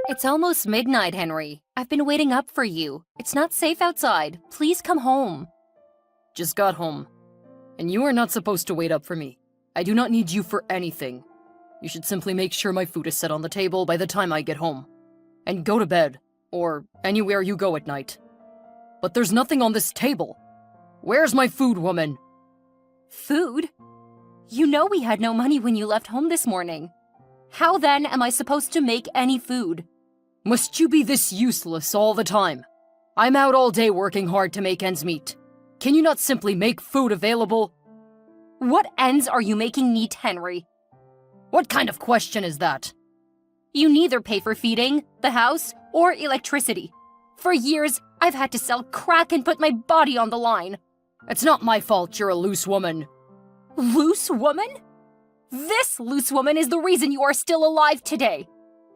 It's almost midnight, Henry. I've been waiting up for you. It's not safe outside. Please come home. Just got home. And you are not supposed to wait up for me. I do not need you for anything. You should simply make sure my food is set on the table by the time I get home. And go to bed, or anywhere you go at night. But there's nothing on this table. Where's my food, woman? Food? You know we had no money when you left home this morning. How then am I supposed to make any food? Must you be this useless all the time? I'm out all day working hard to make ends meet. Can you not simply make food available? What ends are you making meet, Henry? What kind of question is that? You neither pay for feeding, the house, or electricity. For years, I've had to sell crack and put my body on the line. It's not my fault you're a loose woman. Loose woman? This loose woman is the reason you are still alive today.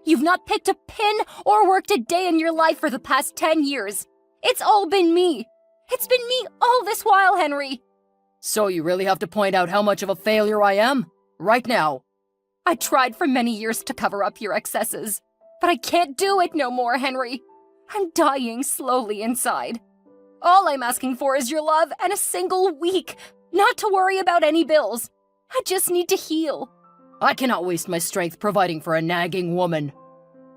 You've not picked a pin or worked a day in your life for the past 10 years. It's all been me. It's been me all this while, Henry. So you really have to point out how much of a failure I am? Right now. I tried for many years to cover up your excesses, but I can't do it no more, Henry. I'm dying slowly inside. All I'm asking for is your love and a single week, not to worry about any bills. I just need to heal. I cannot waste my strength providing for a nagging woman.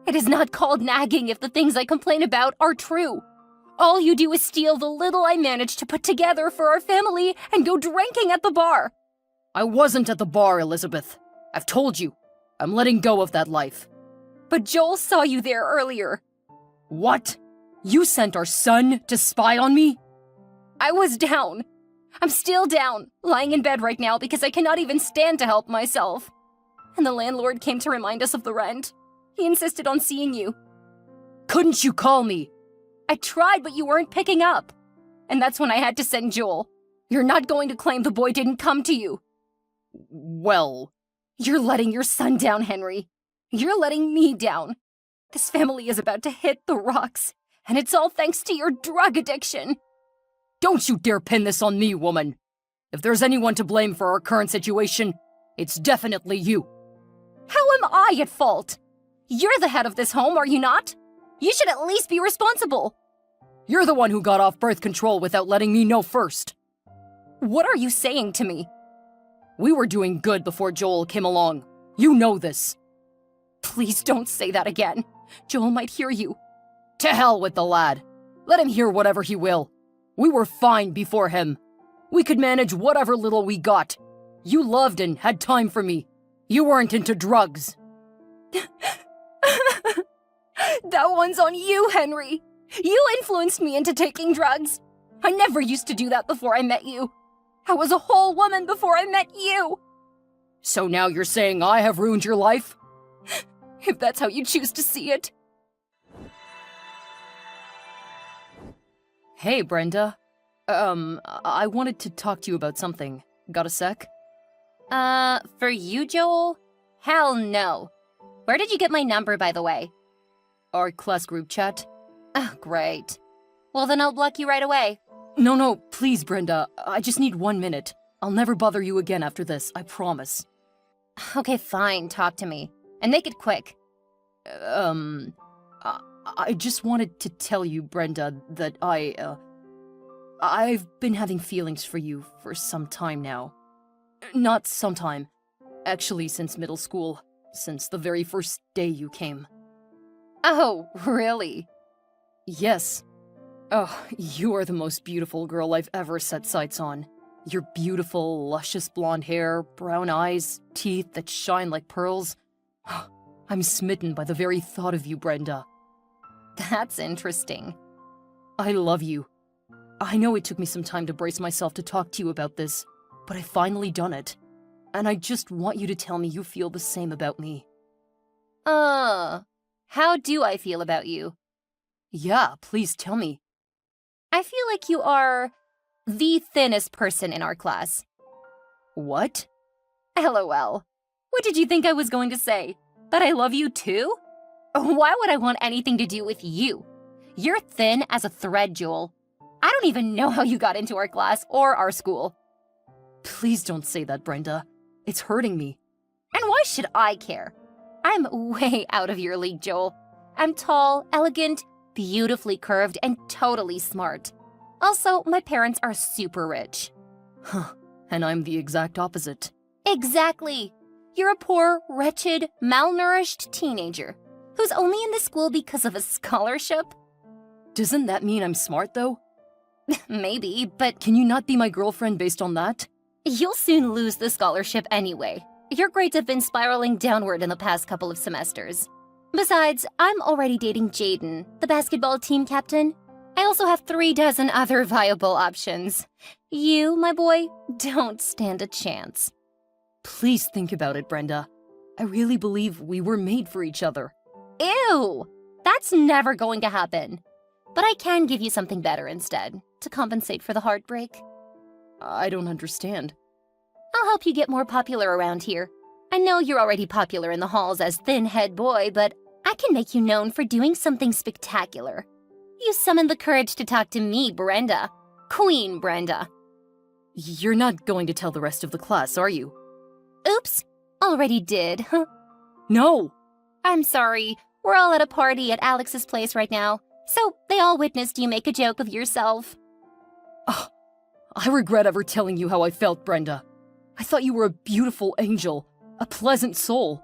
It is not called nagging if the things I complain about are true. All you do is steal the little I manage to put together for our family and go drinking at the bar. I wasn't at the bar, Elizabeth. I've told you. I'm letting go of that life. But Joel saw you there earlier. What? You sent our son to spy on me? I was down. I'm still down, lying in bed right now because I cannot even stand to help myself. And the landlord came to remind us of the rent. He insisted on seeing you. Couldn't you call me? I tried, but you weren't picking up. And that's when I had to send Joel. You're not going to claim the boy didn't come to you. Well... You're letting your son down, Henry. You're letting me down. This family is about to hit the rocks, and it's all thanks to your drug addiction. Don't you dare pin this on me, woman. If there's anyone to blame for our current situation, it's definitely you. How am I at fault? You're the head of this home, are you not? You should at least be responsible. You're the one who got off birth control without letting me know first. What are you saying to me? We were doing good before Joel came along. You know this. Please don't say that again. Joel might hear you. To hell with the lad. Let him hear whatever he will. We were fine before him. We could manage whatever little we got. You loved and had time for me. You weren't into drugs. That one's on you, Henry. You influenced me into taking drugs. I never used to do that before I met you. I was a whole woman before I met you. So now you're saying I have ruined your life? If that's how you choose to see it. Hey, Brenda. I wanted to talk to you about something. Got a sec? For you, Joel? Hell no. Where did you get my number, by the way? Our class group chat. Oh, great. Well, then I'll block you right away. No, please, Brenda. I just need 1 minute. I'll never bother you again after this, I promise. Okay, fine, talk to me. And make it quick. I just wanted to tell you, Brenda, that I've been having feelings for you for some time now. Not some time. Actually, since middle school. Since the very first day you came. Oh, really? Yes. Oh, you are the most beautiful girl I've ever set sights on. Your beautiful, luscious blonde hair, brown eyes, teeth that shine like pearls. I'm smitten by the very thought of you, Brenda. That's interesting. I love you. I know it took me some time to brace myself to talk to you about this, but I've finally done it. And I just want you to tell me you feel the same about me. How do I feel about you? Yeah, please tell me. I feel like you are the thinnest person in our class. What? LOL. What did you think I was going to say? That I love you too? Why would I want anything to do with you? You're thin as a thread, Joel. I don't even know how you got into our class or our school. Please don't say that, Brenda. It's hurting me. And why should I care? I'm way out of your league, Joel. I'm tall, elegant, beautifully curved, and totally smart. Also, my parents are super rich. Huh, and I'm the exact opposite. Exactly. You're a poor, wretched, malnourished teenager who's only in this school because of a scholarship. Doesn't that mean I'm smart, though? Maybe, but Can you not be my girlfriend based on that? you'll soon lose the scholarship anyway. Your grades have been spiraling downward in the past couple of semesters. Besides, I'm already dating Jaden, the basketball team captain. I also have 36 other viable options. You, my boy, don't stand a chance. Please think about it, Brenda. I really believe we were made for each other. Ew! That's never going to happen. But I can give you something better instead, to compensate for the heartbreak. I don't understand. I'll help you get more popular around here. I know you're already popular in the halls as Thin Head Boy, but I can make you known for doing something spectacular. You summoned the courage to talk to me, Brenda. Queen Brenda. You're not going to tell the rest of the class, are you? Oops, already did. No! I'm sorry. We're all at a party at Alex's place right now, so they all witnessed you make a joke of yourself. I regret ever telling you how I felt, Brenda. I thought you were a beautiful angel, a pleasant soul.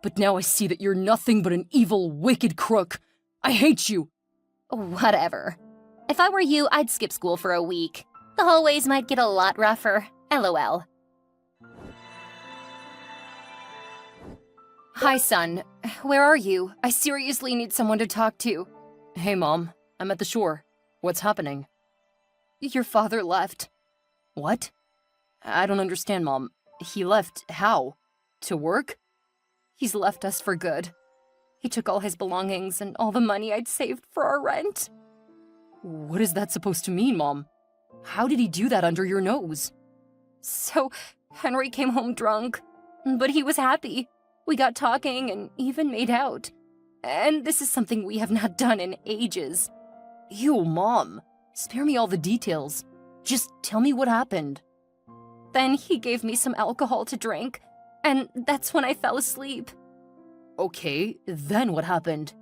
But now I see that you're nothing but an evil, wicked crook. I hate you. Whatever. If I were you, I'd skip school for a week. The hallways might get a lot rougher. LOL. Hi, son. Where are you? I seriously need someone to talk to. Hey, Mom. I'm at the shore. What's happening? Your father left. What? I don't understand, Mom. He left how? To work? He's left us for good. He took all his belongings and all the money I'd saved for our rent. What is that supposed to mean, Mom? How did he do that under your nose? So, Henry came home drunk, but he was happy. We got talking and even made out. And this is something we have not done in ages. Ew, Mom. Spare me all the details. Just tell me what happened. Then he gave me some alcohol to drink, and that's when I fell asleep. Okay, then what happened?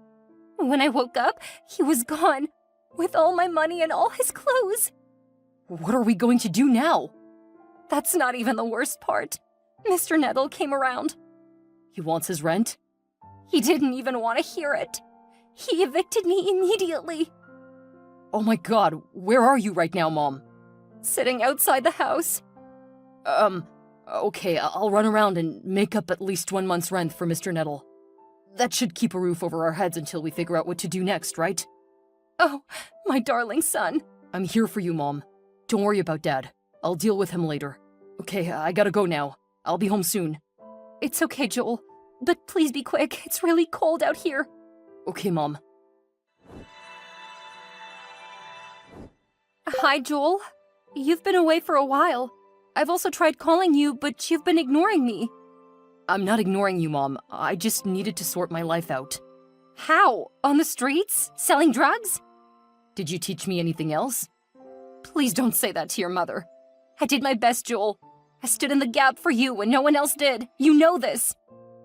When I woke up, he was gone, with all my money and all his clothes. What are we going to do now? That's not even the worst part. Mr. Nettle came around. He wants his rent? He didn't even want to hear it. He evicted me immediately. Oh my God, where are you right now, Mom? Sitting outside the house. Okay, I'll run around and make up at least 1 month's rent for Mr. Nettle. That should keep a roof over our heads until we figure out what to do next, right? Oh, my darling son. I'm here for you, Mom. Don't worry about Dad. I'll deal with him later. Okay, I gotta go now. I'll be home soon. It's okay, Joel. But please be quick. It's really cold out here. Okay, Mom. Hi, Joel. You've been away for a while. I've also tried calling you, but you've been ignoring me. I'm not ignoring you, Mom. I just needed to sort my life out. How? On the streets? Selling drugs? Did you teach me anything else? Please don't say that to your mother. I did my best, Joel. I stood in the gap for you when no one else did. You know this.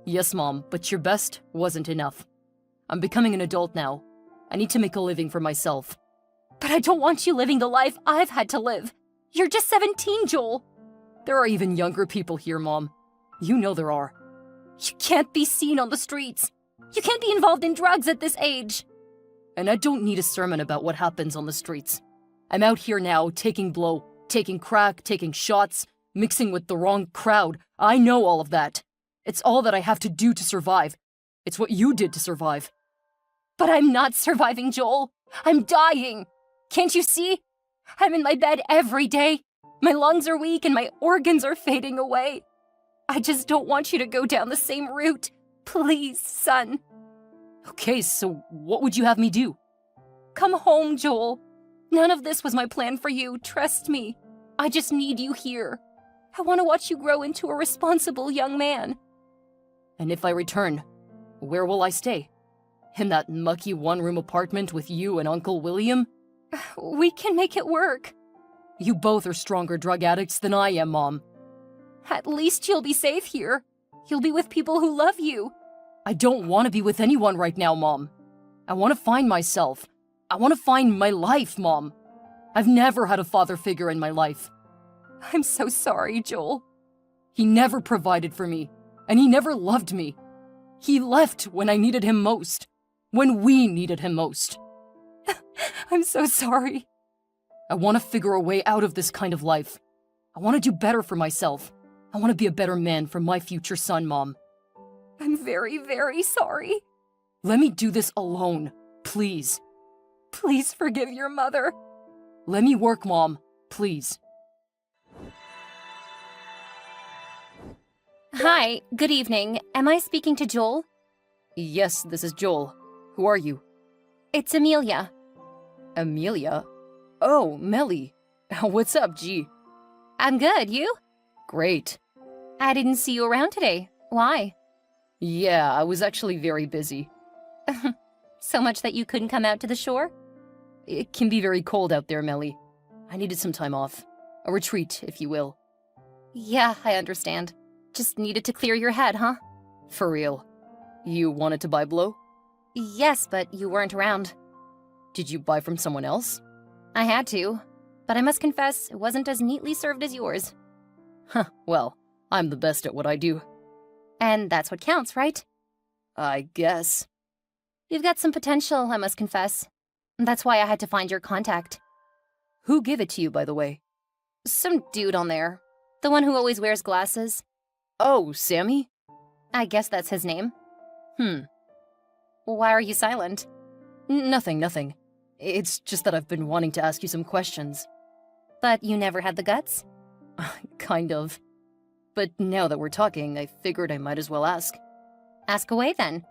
Yes, Mom, but your best wasn't enough. I'm becoming an adult now. I need to make a living for myself. But I don't want you living the life I've had to live. You're just 17, Joel. There are even younger people here, Mom. You know there are. You can't be seen on the streets. You can't be involved in drugs at this age. And I don't need a sermon about what happens on the streets. I'm out here now, taking blow, taking crack, taking shots, mixing with the wrong crowd. I know all of that. It's all that I have to do to survive. It's what you did to survive. But I'm not surviving, Joel. I'm dying. Can't you see? I'm in my bed every day. My lungs are weak and my organs are fading away. I just don't want you to go down the same route. Please, son. Okay, so what would you have me do? Come home, Joel. None of this was my plan for you, trust me. I just need you here. I want to watch you grow into a responsible young man. And if I return, where will I stay? In that mucky one-room apartment with you and Uncle William? We can make it work. You both are stronger drug addicts than I am, Mom. At least you'll be safe here. You'll be with people who love you. I don't want to be with anyone right now, Mom. I want to find myself. I want to find my life, Mom. I've never had a father figure in my life. I'm so sorry, Joel. He never provided for me, and he never loved me. He left when I needed him most. When we needed him most. I'm so sorry. I want to figure a way out of this kind of life. I want to do better for myself. I want to be a better man for my future son, Mom. I'm very, very sorry. Let me do this alone, please. Please forgive your mother. Let me work, Mom, please. Hi, good evening. Am I speaking to Joel? Yes, this is Joel. Who are you? It's Amelia. Amelia? Oh, Melly. What's up, G? I'm good, you? Great. I didn't see you around today. Why? Yeah, I was actually very busy. So much that you couldn't come out to the shore? It can be very cold out there, Melly. I needed some time off. A retreat, if you will. Yeah, I understand. Just needed to clear your head, huh? For real. You wanted to buy blow? Yes, but you weren't around. Did you buy from someone else? I had to, but I must confess, it wasn't as neatly served as yours. Huh, well, I'm the best at what I do. And that's what counts, right? I guess. You've got some potential, I must confess. That's why I had to find your contact. Who gave it to you, by the way? Some dude on there. The one who always wears glasses. Oh, Sammy? I guess that's his name. Hmm. Why are you silent? Nothing. It's just that I've been wanting to ask you some questions. But you never had the guts? Kind of. But now that we're talking, I figured I might as well ask. Ask away then.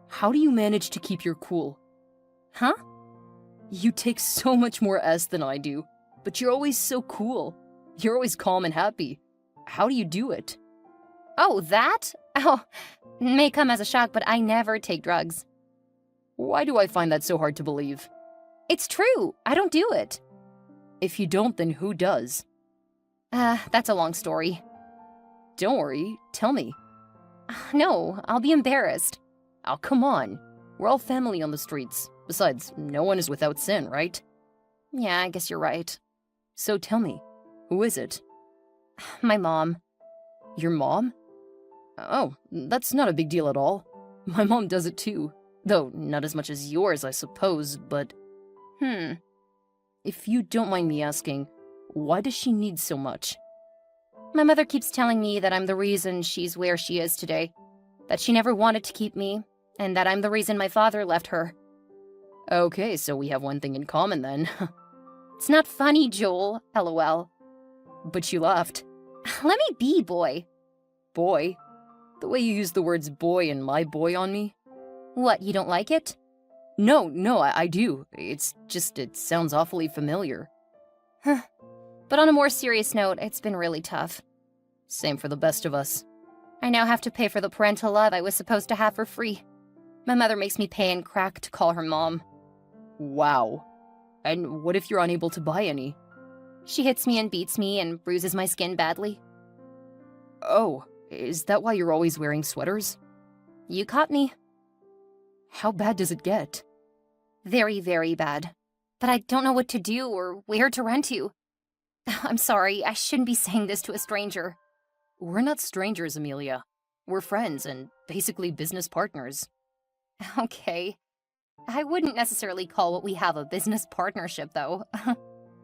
How do you manage to keep your cool? Huh? You take so much more S than I do, but you're always so cool. You're always calm and happy. How do you do it? Oh, that? Oh, may come as a shock, but I never take drugs. Why do I find that so hard to believe? It's true. I don't do it. If you don't, then who does? That's a long story. Don't worry, tell me. No, I'll be embarrassed. Oh, come on. We're all family on the streets. Besides, no one is without sin, right? Yeah, I guess you're right. So tell me, who is it? My mom. Your mom? Oh, that's not a big deal at all. My mom does it too. Though not as much as yours, I suppose, but... If you don't mind me asking, why does she need so much? My mother keeps telling me that I'm the reason she's where she is today. That she never wanted to keep me, and that I'm the reason my father left her. Okay, so we have one thing in common then. It's not funny, Joel. LOL. But you laughed. Let me be, boy. Boy? The way you use the words boy and my boy on me? What, you don't like it? No, I do. It's just, it sounds awfully familiar. But on a more serious note, it's been really tough. Same for the best of us. I now have to pay for the parental love I was supposed to have for free. My mother makes me pay in crack to call her mom. Wow. And what if you're unable to buy any? She hits me and beats me and bruises my skin badly. Oh, is that why you're always wearing sweaters? You caught me. How bad does it get? Very, very bad. But I don't know what to do or where to run to. I'm sorry, I shouldn't be saying this to a stranger. We're not strangers, Amelia. We're friends and basically business partners. Okay. I wouldn't necessarily call what we have a business partnership, though.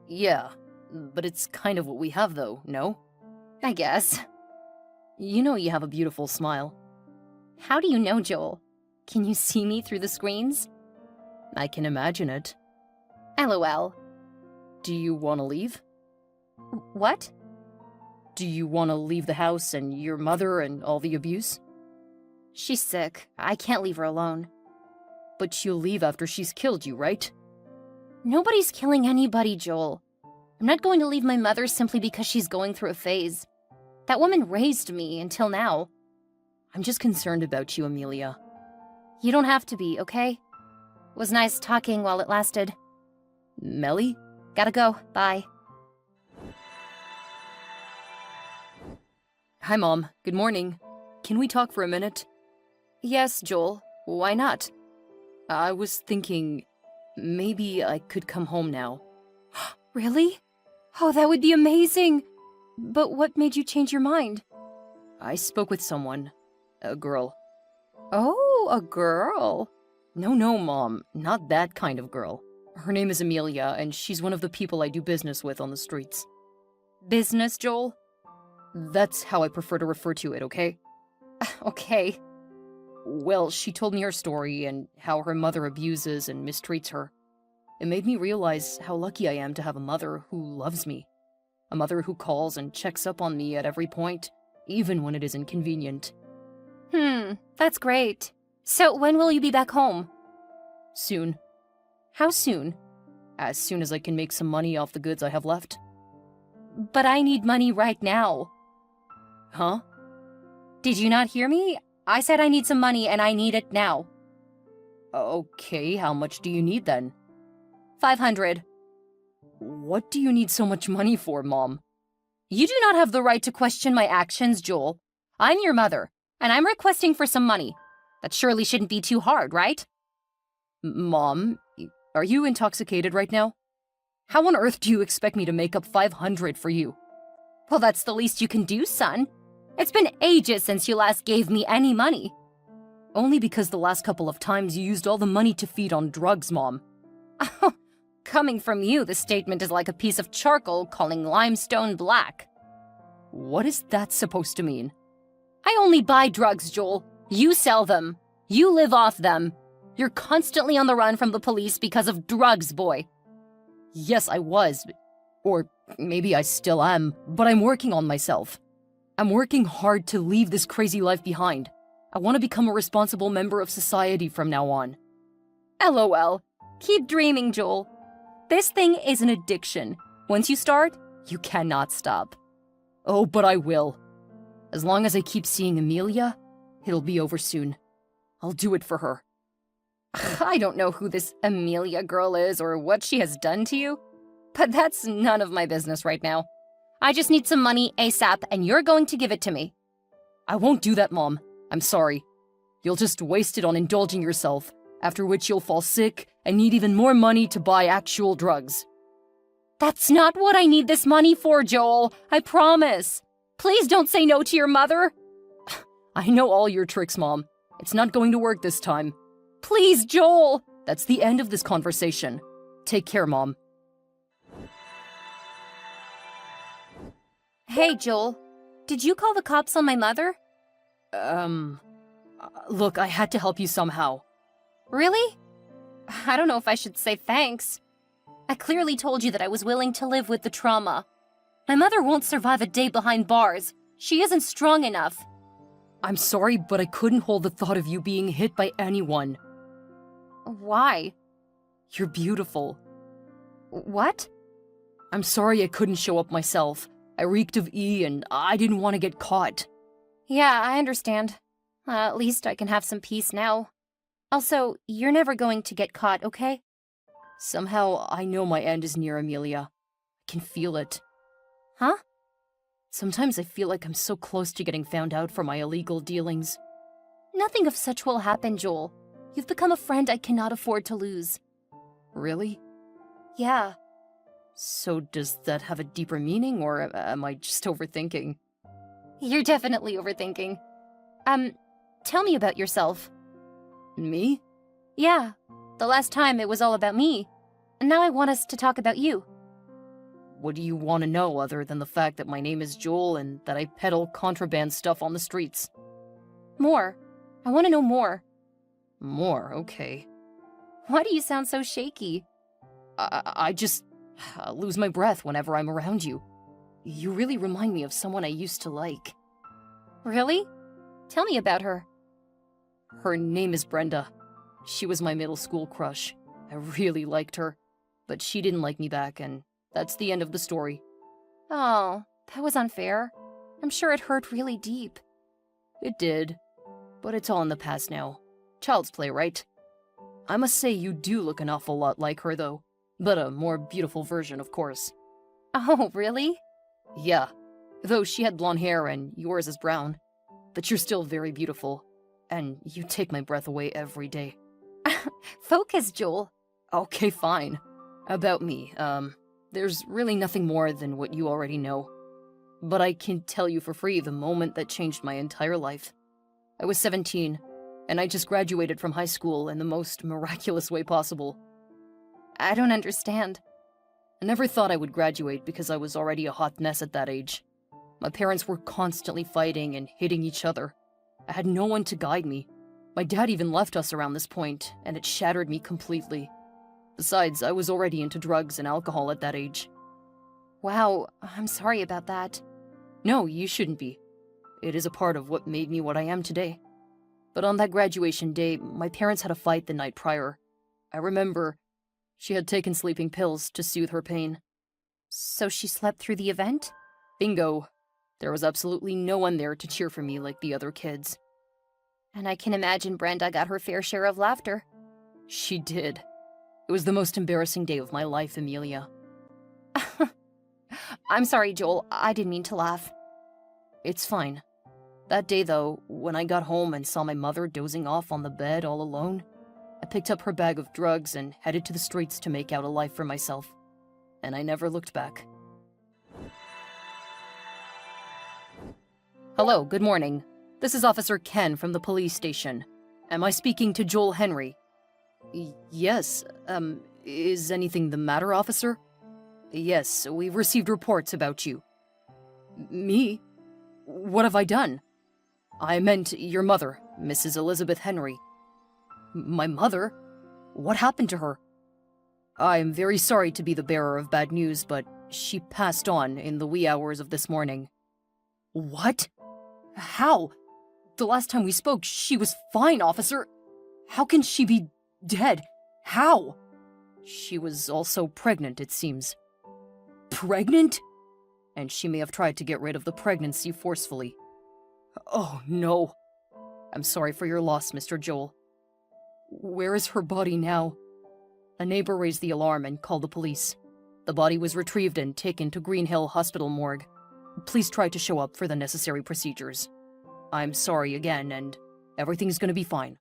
Yeah, but it's kind of what we have, though, no? I guess. You know you have a beautiful smile. How do you know, Joel? Can you see me through the screens? I can imagine it. LOL. Do you want to leave? What? Do you want to leave the house and your mother and all the abuse? She's sick. I can't leave her alone. But she'll leave after she's killed you, right? Nobody's killing anybody, Joel. I'm not going to leave my mother simply because she's going through a phase. That woman raised me until now. I'm just concerned about you, Amelia. You don't have to be, okay? It was nice talking while it lasted. Melly? Gotta go. Bye. Hi, Mom. Good morning. Can we talk for a minute? Yes, Joel. Why not? I was thinking maybe I could come home now. Really? Oh, that would be amazing! But what made you change your mind? I spoke with someone. A girl. Oh, a girl. No, Mom. Not that kind of girl. Her name is Amelia, and she's one of the people I do business with on the streets. Business, Joel? That's how I prefer to refer to it, okay? Okay. Well, she told me her story and how her mother abuses and mistreats her. It made me realize how lucky I am to have a mother who loves me. A mother who calls and checks up on me at every point, even when it is inconvenient. That's great. So when will you be back home? Soon. How soon? As soon as I can make some money off the goods I have left. But I need money right now. Huh? Did you not hear me? I said I need some money and I need it now. Okay, how much do you need then? 500. What do you need so much money for, Mom? You do not have the right to question my actions, Joel. I'm your mother, and I'm requesting for some money. That surely shouldn't be too hard, right? Mom, are you intoxicated right now? How on earth do you expect me to make up 500 for you? Well, that's the least you can do, son. It's been ages since you last gave me any money. Only because the last couple of times you used all the money to feed on drugs, Mom. Coming from you, the statement is like a piece of charcoal calling limestone black. What is that supposed to mean? I only buy drugs, Joel. You sell them. You live off them. You're constantly on the run from the police because of drugs, boy. Yes, I was. Or maybe I still am, but I'm working on myself. I'm working hard to leave this crazy life behind. I want to become a responsible member of society from now on. LOL. Keep dreaming, Joel. This thing is an addiction. Once you start, you cannot stop. Oh, but I will. As long as I keep seeing Amelia, it'll be over soon. I'll do it for her. I don't know who this Amelia girl is or what she has done to you, but that's none of my business right now. I just need some money ASAP, and you're going to give it to me. I won't do that, Mom. I'm sorry. You'll just waste it on indulging yourself, after which you'll fall sick and need even more money to buy actual drugs. That's not what I need this money for, Joel. I promise. Please don't say no to your mother. I know all your tricks, Mom. It's not going to work this time. Please, Joel. That's the end of this conversation. Take care, Mom. Hey, Joel. Did you call the cops on my mother? Look, I had to help you somehow. Really? I don't know if I should say thanks. I clearly told you that I was willing to live with the trauma. My mother won't survive a day behind bars. She isn't strong enough. I'm sorry, but I couldn't hold the thought of you being hit by anyone. Why? You're beautiful. What? I'm sorry I couldn't show up myself. I reeked of E and I didn't want to get caught. Yeah, I understand. At least I can have some peace now. Also, you're never going to get caught, okay? Somehow, I know my end is near, Amelia. I can feel it. Huh? Sometimes I feel like I'm so close to getting found out for my illegal dealings. Nothing of such will happen, Joel. You've become a friend I cannot afford to lose. Really? Yeah. So does that have a deeper meaning, or am I just overthinking? You're definitely overthinking. Tell me about yourself. Me? Yeah. The last time it was all about me. And now I want us to talk about you. What do you want to know other than the fact that my name is Joel and that I peddle contraband stuff on the streets? More. I want to know more. More, okay. Why do you sound so shaky? I just lose my breath whenever I'm around you. You really remind me of someone I used to like. Really? Tell me about her. Her name is Brenda. She was my middle school crush. I really liked her, but she didn't like me back, and that's the end of the story. Oh, that was unfair. I'm sure it hurt really deep. It did, but it's all in the past now. Child's play, right? I must say you do look an awful lot like her, though. But a more beautiful version, of course. Oh, really? Yeah, though she had blonde hair and yours is brown. But you're still very beautiful, and you take my breath away every day. Focus, Joel. Okay, fine. About me, there's really nothing more than what you already know. But I can tell you for free the moment that changed my entire life. I was 17, and I just graduated from high school in the most miraculous way possible. I don't understand. I never thought I would graduate because I was already a hot mess at that age. My parents were constantly fighting and hitting each other. I had no one to guide me. My dad even left us around this point, and it shattered me completely. Besides, I was already into drugs and alcohol at that age. Wow, I'm sorry about that. No, you shouldn't be. It is a part of what made me what I am today. But on that graduation day, my parents had a fight the night prior. I remember she had taken sleeping pills to soothe her pain. So she slept through the event? Bingo. There was absolutely no one there to cheer for me like the other kids. And I can imagine Brenda got her fair share of laughter. She did. It was the most embarrassing day of my life, Amelia. I'm sorry, Joel. I didn't mean to laugh. It's fine. That day, though, when I got home and saw my mother dozing off on the bed all alone, I picked up her bag of drugs and headed to the streets to make out a life for myself. And I never looked back. Hello, good morning. This is Officer Ken from the police station. Am I speaking to Joel Henry? Yes, is anything the matter, officer? Yes, we've received reports about you. Me? What have I done? I meant your mother, Mrs. Elizabeth Henry. My mother? What happened to her? I am very sorry to be the bearer of bad news, but she passed on in the wee hours of this morning. What? How? The last time we spoke, she was fine, officer. How can she be dead? How? She was also pregnant, it seems. Pregnant? And she may have tried to get rid of the pregnancy forcefully. Oh, no. I'm sorry for your loss, Mr. Joel. Where is her body now? A neighbor raised the alarm and called the police. The body was retrieved and taken to Green Hill Hospital morgue. Please try to show up for the necessary procedures. I'm sorry again, and everything's gonna be fine.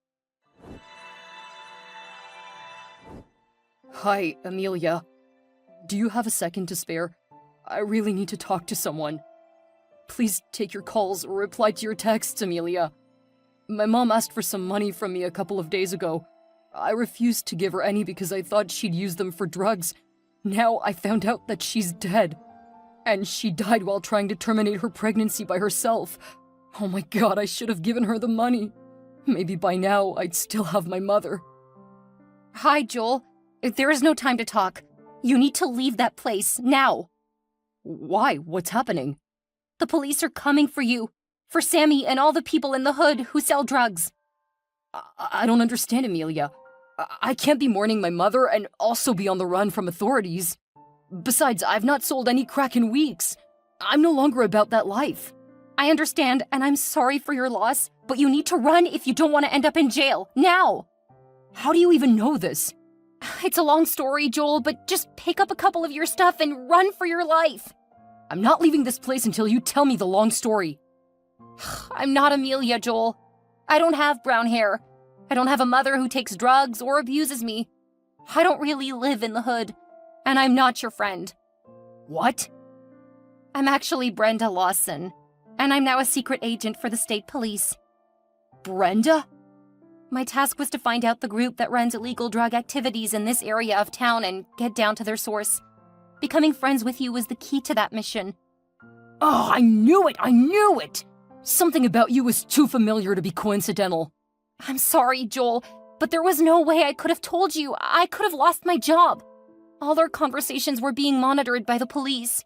Hi, Amelia. Do you have a second to spare? I really need to talk to someone. Please take your calls or reply to your texts, Amelia. My mom asked for some money from me a couple of days ago. I refused to give her any because I thought she'd use them for drugs. Now I found out that she's dead. And she died while trying to terminate her pregnancy by herself. Oh my God, I should have given her the money. Maybe by now I'd still have my mother. Hi, Joel. There is no time to talk. You need to leave that place, now. Why? What's happening? The police are coming for you. For Sammy and all the people in the hood who sell drugs. I don't understand, Amelia. I can't be mourning my mother and also be on the run from authorities. Besides, I've not sold any crack in weeks. I'm no longer about that life. I understand, and I'm sorry for your loss, but you need to run if you don't want to end up in jail, now! How do you even know this? It's a long story, Joel, but just pick up a couple of your stuff and run for your life. I'm not leaving this place until you tell me the long story. I'm not Amelia, Joel. I don't have brown hair. I don't have a mother who takes drugs or abuses me. I don't really live in the hood, and I'm not your friend. What? I'm actually Brenda Lawson, and I'm now a secret agent for the state police. Brenda? My task was to find out the group that runs illegal drug activities in this area of town and get down to their source. Becoming friends with you was the key to that mission. Oh, I knew it! I knew it! Something about you was too familiar to be coincidental. I'm sorry, Joel, but there was no way I could have told you. I could have lost my job. All our conversations were being monitored by the police.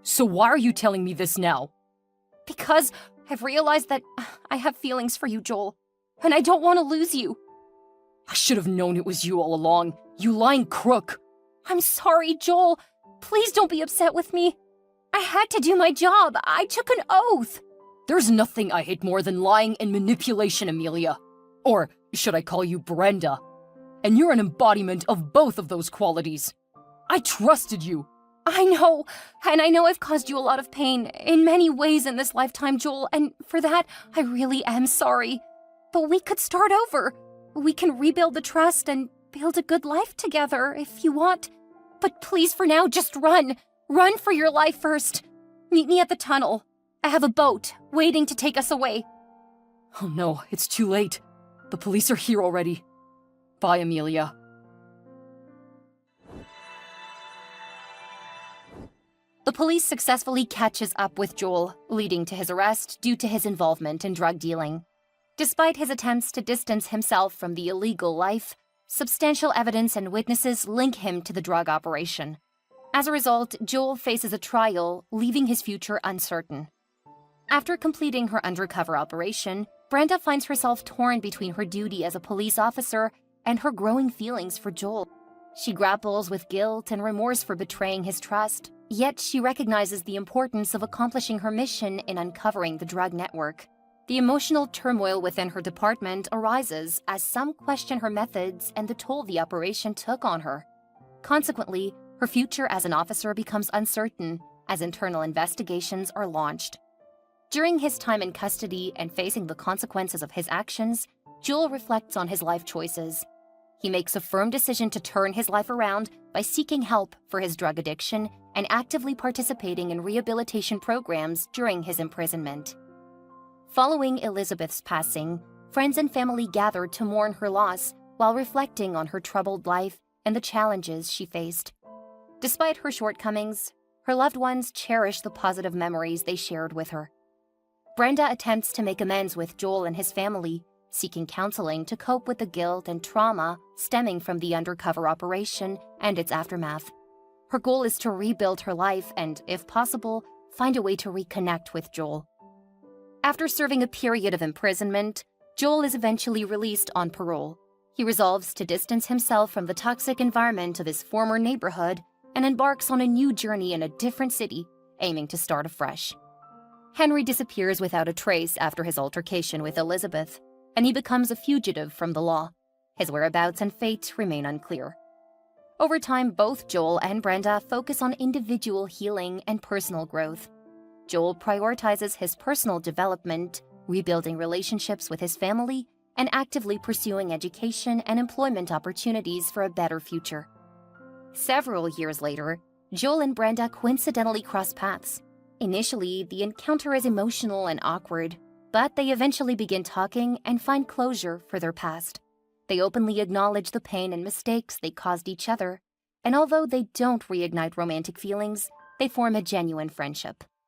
So why are you telling me this now? Because I've realized that I have feelings for you, Joel, and I don't want to lose you. I should have known it was you all along, you lying crook. I'm sorry, Joel. Please don't be upset with me. I had to do my job. I took an oath. There's nothing I hate more than lying and manipulation, Amelia. Or should I call you Brenda? And you're an embodiment of both of those qualities. I trusted you. I know, and I know I've caused you a lot of pain in many ways in this lifetime, Joel, and for that, I really am sorry. But we could start over. We can rebuild the trust and build a good life together if you want. But please, for now, just run. Run for your life first. Meet me at the tunnel. I have a boat waiting to take us away. Oh no, it's too late. The police are here already. Bye, Amelia. The police successfully catches up with Joel, leading to his arrest due to his involvement in drug dealing. Despite his attempts to distance himself from the illegal life, substantial evidence and witnesses link him to the drug operation. As a result, Joel faces a trial, leaving his future uncertain. After completing her undercover operation, Brenda finds herself torn between her duty as a police officer and her growing feelings for Joel. She grapples with guilt and remorse for betraying his trust, yet she recognizes the importance of accomplishing her mission in uncovering the drug network. The emotional turmoil within her department arises as some question her methods and the toll the operation took on her. Consequently, her future as an officer becomes uncertain as internal investigations are launched. During his time in custody and facing the consequences of his actions, Joel reflects on his life choices. He makes a firm decision to turn his life around by seeking help for his drug addiction and actively participating in rehabilitation programs during his imprisonment. Following Elizabeth's passing, friends and family gathered to mourn her loss while reflecting on her troubled life and the challenges she faced. Despite her shortcomings, her loved ones cherish the positive memories they shared with her. Brenda attempts to make amends with Joel and his family, seeking counseling to cope with the guilt and trauma stemming from the undercover operation and its aftermath. Her goal is to rebuild her life and, if possible, find a way to reconnect with Joel. After serving a period of imprisonment, Joel is eventually released on parole. He resolves to distance himself from the toxic environment of his former neighborhood and embarks on a new journey in a different city, aiming to start afresh. Henry disappears without a trace after his altercation with Elizabeth, and he becomes a fugitive from the law. His whereabouts and fate remain unclear. Over time, both Joel and Brenda focus on individual healing and personal growth. Joel prioritizes his personal development, rebuilding relationships with his family, and actively pursuing education and employment opportunities for a better future. Several years later, Joel and Brenda coincidentally cross paths. Initially, the encounter is emotional and awkward, but they eventually begin talking and find closure for their past. They openly acknowledge the pain and mistakes they caused each other, and although they don't reignite romantic feelings, they form a genuine friendship.